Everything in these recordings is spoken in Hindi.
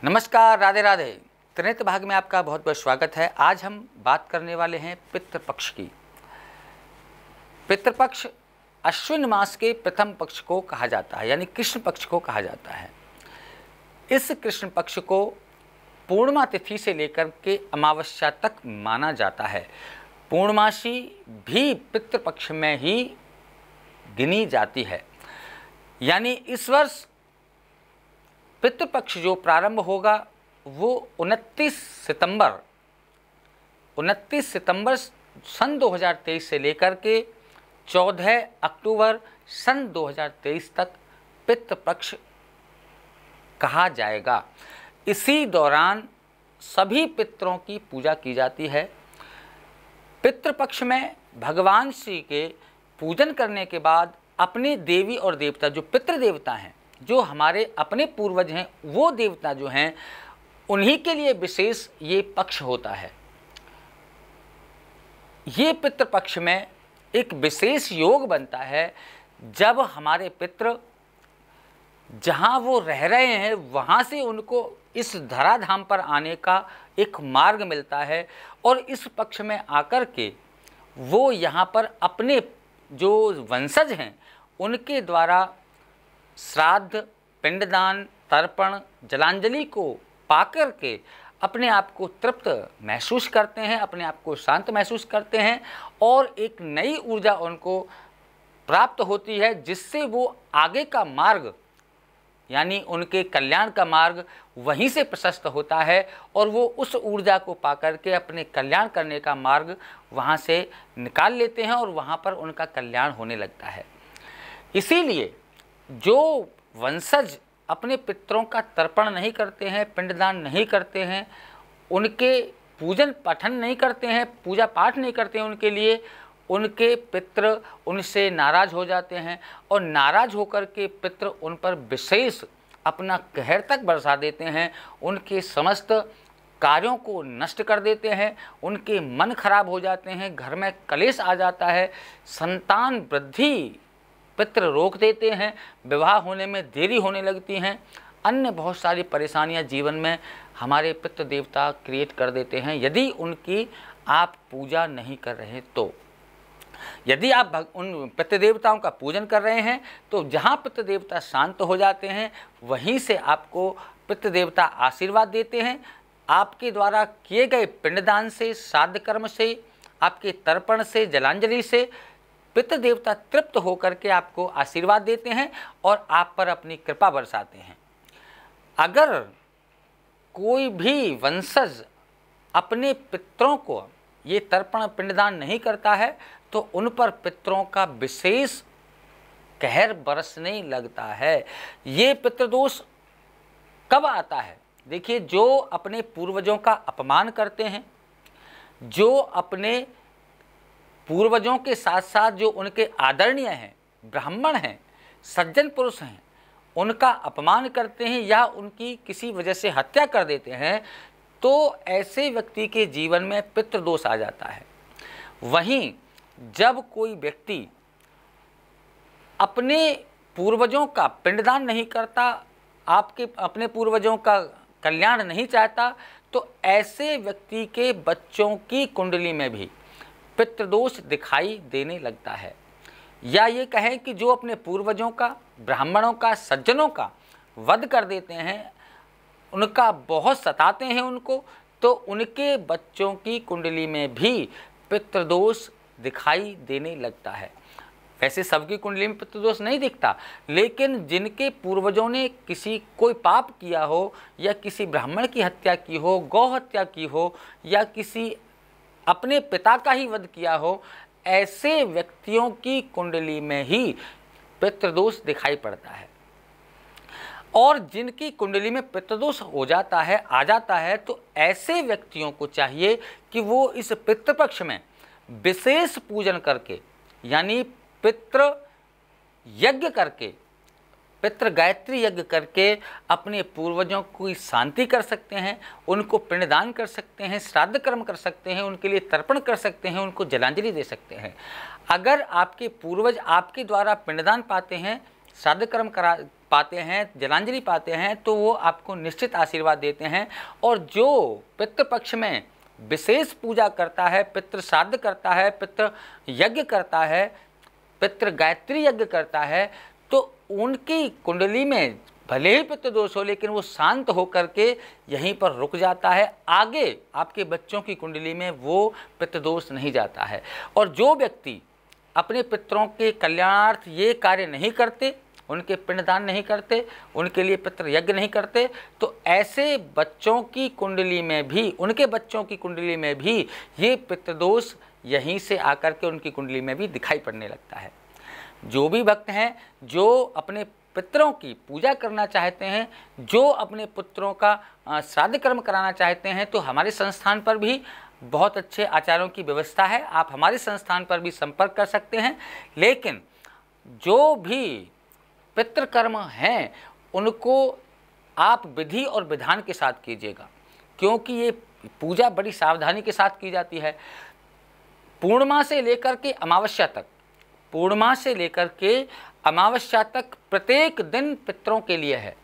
नमस्कार, राधे राधे। त्रिनेत्र भाग में आपका बहुत बहुत स्वागत है। आज हम बात करने वाले हैं पितृपक्ष की। पितृपक्ष अश्विन मास के प्रथम पक्ष को कहा जाता है, यानी कृष्ण पक्ष को कहा जाता है। इस कृष्ण पक्ष को पूर्णिमा तिथि से लेकर के अमावस्या तक माना जाता है। पूर्णमासी भी पितृपक्ष में ही गिनी जाती है। यानी इस वर्ष पितृपक्ष जो प्रारंभ होगा वो 29 सितंबर सन 2023 से लेकर के 14 अक्टूबर सन 2023 तक पितृपक्ष कहा जाएगा। इसी दौरान सभी पितरों की पूजा की जाती है। पितृपक्ष में भगवान श्री के पूजन करने के बाद अपने देवी और देवता जो पितृदेवता हैं, जो हमारे अपने पूर्वज हैं, वो देवता जो हैं उन्हीं के लिए विशेष ये पक्ष होता है। ये पितृपक्ष में एक विशेष योग बनता है जब हमारे पितृ जहाँ वो रह रहे हैं वहाँ से उनको इस धराधाम पर आने का एक मार्ग मिलता है और इस पक्ष में आकर के वो यहाँ पर अपने जो वंशज हैं उनके द्वारा श्राद्ध, पिंडदान, तर्पण, जलांजलि को पाकर के अपने आप को तृप्त महसूस करते हैं, अपने आप को शांत महसूस करते हैं और एक नई ऊर्जा उनको प्राप्त होती है, जिससे वो आगे का मार्ग यानी उनके कल्याण का मार्ग वहीं से प्रशस्त होता है और वो उस ऊर्जा को पाकर के अपने कल्याण करने का मार्ग वहाँ से निकाल लेते हैं और वहाँ पर उनका कल्याण होने लगता है। इसीलिए जो वंशज अपने पितरों का तर्पण नहीं करते हैं, पिंडदान नहीं करते हैं, उनके पूजन पठन नहीं करते हैं, पूजा पाठ नहीं करते हैं, उनके लिए उनके पितृ उनसे नाराज़ हो जाते हैं और नाराज़ होकर के पितृ उन पर विशेष अपना कहर तक बरसा देते हैं, उनके समस्त कार्यों को नष्ट कर देते हैं, उनके मन खराब हो जाते हैं, घर में कलेश आ जाता है, संतान वृद्धि पितृ रोक देते हैं, विवाह होने में देरी होने लगती हैं, अन्य बहुत सारी परेशानियां जीवन में हमारे पितृ देवता क्रिएट कर देते हैं यदि उनकी आप पूजा नहीं कर रहे तो। यदि आप उन पितृ देवताओं का पूजन कर रहे हैं तो जहां पितृ देवता शांत हो जाते हैं वहीं से आपको पितृ देवता आशीर्वाद देते हैं। आपके द्वारा किए गए पिंडदान से, श्राद्ध कर्म से, आपके तर्पण से, जलांजलि से पितृ देवता तृप्त होकर के आपको आशीर्वाद देते हैं और आप पर अपनी कृपा बरसाते हैं। अगर कोई भी वंशज अपने पितरों को ये तर्पण पिंडदान नहीं करता है तो उन पर पितरों का विशेष कहर बरसने लगता है। ये पितृदोष कब आता है? देखिए, जो अपने पूर्वजों का अपमान करते हैं, जो अपने पूर्वजों के साथ साथ जो उनके आदरणीय हैं, ब्राह्मण हैं, सज्जन पुरुष हैं, उनका अपमान करते हैं या उनकी किसी वजह से हत्या कर देते हैं तो ऐसे व्यक्ति के जीवन में पितृदोष आ जाता है। वहीं जब कोई व्यक्ति अपने पूर्वजों का पिंडदान नहीं करता, आपके अपने पूर्वजों का कल्याण नहीं चाहता, तो ऐसे व्यक्ति के बच्चों की कुंडली में भी पितृदोष दिखाई देने लगता है। या ये कहें कि जो अपने पूर्वजों का, ब्राह्मणों का, सज्जनों का वध कर देते हैं, उनका बहुत सताते हैं उनको, तो उनके बच्चों की कुंडली में भी पितृदोष दिखाई देने लगता है। वैसे सबकी कुंडली में पितृदोष नहीं दिखता, लेकिन जिनके पूर्वजों ने कोई पाप किया हो या किसी ब्राह्मण की हत्या की हो, गौ हत्या की हो या किसी अपने पिता का ही वध किया हो, ऐसे व्यक्तियों की कुंडली में ही पितृदोष दिखाई पड़ता है। और जिनकी कुंडली में पितृदोष हो जाता है, आ जाता है, तो ऐसे व्यक्तियों को चाहिए कि वो इस पितृपक्ष में विशेष पूजन करके, यानी पितृ यज्ञ करके, पितृ गायत्री यज्ञ करके अपने पूर्वजों की शांति कर सकते हैं, उनको पिंडदान कर सकते हैं, श्राद्ध कर्म कर सकते हैं, उनके लिए तर्पण कर सकते हैं, उनको जलांजलि दे सकते हैं। अगर आपके पूर्वज आपके द्वारा पिंडदान पाते हैं, श्राद्ध कर्म पाते हैं, जलांजलि पाते हैं, तो वो आपको निश्चित आशीर्वाद देते हैं। और जो पितृपक्ष में विशेष पूजा करता है, पितृ श्राद्ध करता है, पितृ यज्ञ करता है, पितृ गायत्री यज्ञ करता है, तो उनकी कुंडली में भले ही पितृदोष हो लेकिन वो शांत होकर के यहीं पर रुक जाता है, आगे आपके बच्चों की कुंडली में वो पितृदोष नहीं जाता है। और जो व्यक्ति अपने पितरों के कल्याणार्थ ये कार्य नहीं करते, उनके पिंडदान नहीं करते, उनके लिए पितृ यज्ञ नहीं करते, तो ऐसे बच्चों की कुंडली में भी, उनके बच्चों की कुंडली में भी ये पितृदोष यहीं से आकर के उनकी कुंडली में भी दिखाई पड़ने लगता है। जो भी भक्त हैं जो अपने पितरों की पूजा करना चाहते हैं, जो अपने पुत्रों का श्राद्ध कर्म कराना चाहते हैं, तो हमारे संस्थान पर भी बहुत अच्छे आचार्यों की व्यवस्था है। आप हमारे संस्थान पर भी संपर्क कर सकते हैं। लेकिन जो भी पितृकर्म हैं उनको आप विधि और विधान के साथ कीजिएगा, क्योंकि ये पूजा बड़ी सावधानी के साथ की जाती है। पूर्णिमा से लेकर के अमावस्या तक, पूर्णिमा से लेकर के अमावस्या तक प्रत्येक दिन पितरों के लिए है।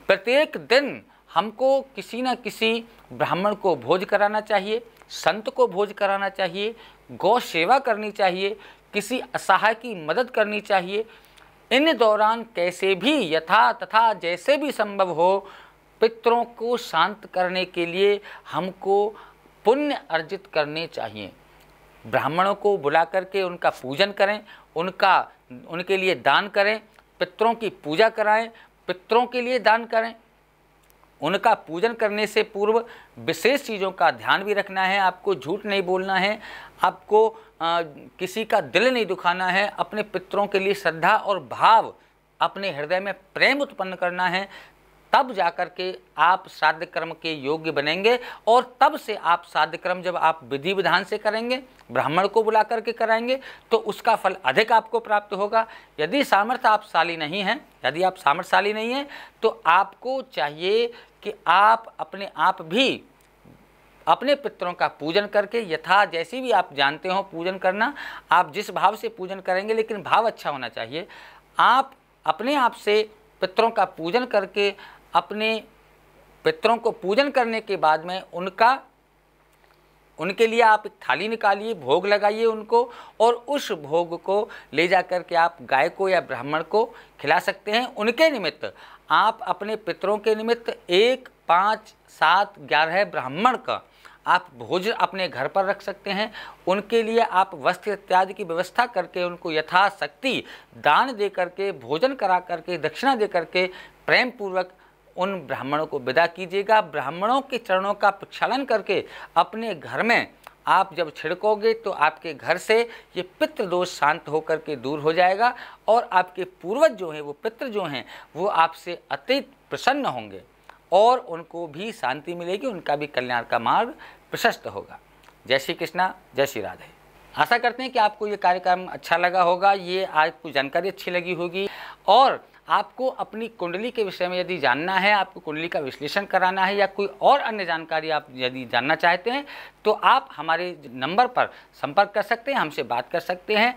प्रत्येक दिन हमको किसी न किसी ब्राह्मण को भोज कराना चाहिए, संत को भोज कराना चाहिए, गौ सेवा करनी चाहिए, किसी असहाय की मदद करनी चाहिए। इन दौरान कैसे भी यथा तथा जैसे भी संभव हो पितरों को शांत करने के लिए हमको पुण्य अर्जित करने चाहिए। ब्राह्मणों को बुला करके उनका पूजन करें, उनके लिए दान करें, पितरों की पूजा कराएं, पितरों के लिए दान करें। उनका पूजन करने से पूर्व विशेष चीज़ों का ध्यान भी रखना है। आपको झूठ नहीं बोलना है, आपको किसी का दिल नहीं दुखाना है। अपने पितरों के लिए श्रद्धा और भाव, अपने हृदय में प्रेम उत्पन्न करना है। तब जाकर के आप श्राद्ध कर्म के योग्य बनेंगे। और तब से आप श्राद्ध कर्म जब आप विधि विधान से करेंगे, ब्राह्मण को बुला करके कराएंगे, तो उसका फल अधिक आपको प्राप्त होगा। यदि सामर्थ्यशाली नहीं हैं, यदि आप सामर्थ्यशाली नहीं हैं, तो आपको चाहिए कि आप अपने आप भी अपने पितरों का पूजन करके, यथा जैसी भी आप जानते हो पूजन करना, आप जिस भाव से पूजन करेंगे, लेकिन भाव अच्छा होना चाहिए। आप अपने आप से पितरों का पूजन करके, अपने पितरों को पूजन करने के बाद में उनके लिए आप एक थाली निकालिए, भोग लगाइए उनको, और उस भोग को ले जा कर के आप गाय को या ब्राह्मण को खिला सकते हैं। उनके निमित्त आप अपने पितरों के निमित्त 1, 5, 7, 11 ब्राह्मण का आप भोज अपने घर पर रख सकते हैं। उनके लिए आप वस्त्र इत्यादि की व्यवस्था करके उनको यथाशक्ति दान दे करके, भोजन करा करके, दक्षिणा दे करके प्रेम पूर्वक उन ब्राह्मणों को विदा कीजिएगा। ब्राह्मणों के चरणों का प्रक्षालन करके अपने घर में आप जब छिड़कोगे तो आपके घर से ये पितृदोष शांत होकर के दूर हो जाएगा, और आपके पूर्वज जो हैं, वो पितृ जो हैं, वो आपसे अत्यंत प्रसन्न होंगे और उनको भी शांति मिलेगी, उनका भी कल्याण का मार्ग प्रशस्त होगा। जय श्री कृष्णा, जय श्री राधे। आशा करते हैं कि आपको ये कार्यक्रम अच्छा लगा होगा, ये आपको जानकारी अच्छी लगी होगी। और आपको अपनी कुंडली के विषय में यदि जानना है, आपको कुंडली का विश्लेषण कराना है, या कोई और अन्य जानकारी आप यदि जानना चाहते हैं, तो आप हमारे नंबर पर संपर्क कर सकते हैं, हमसे बात कर सकते हैं।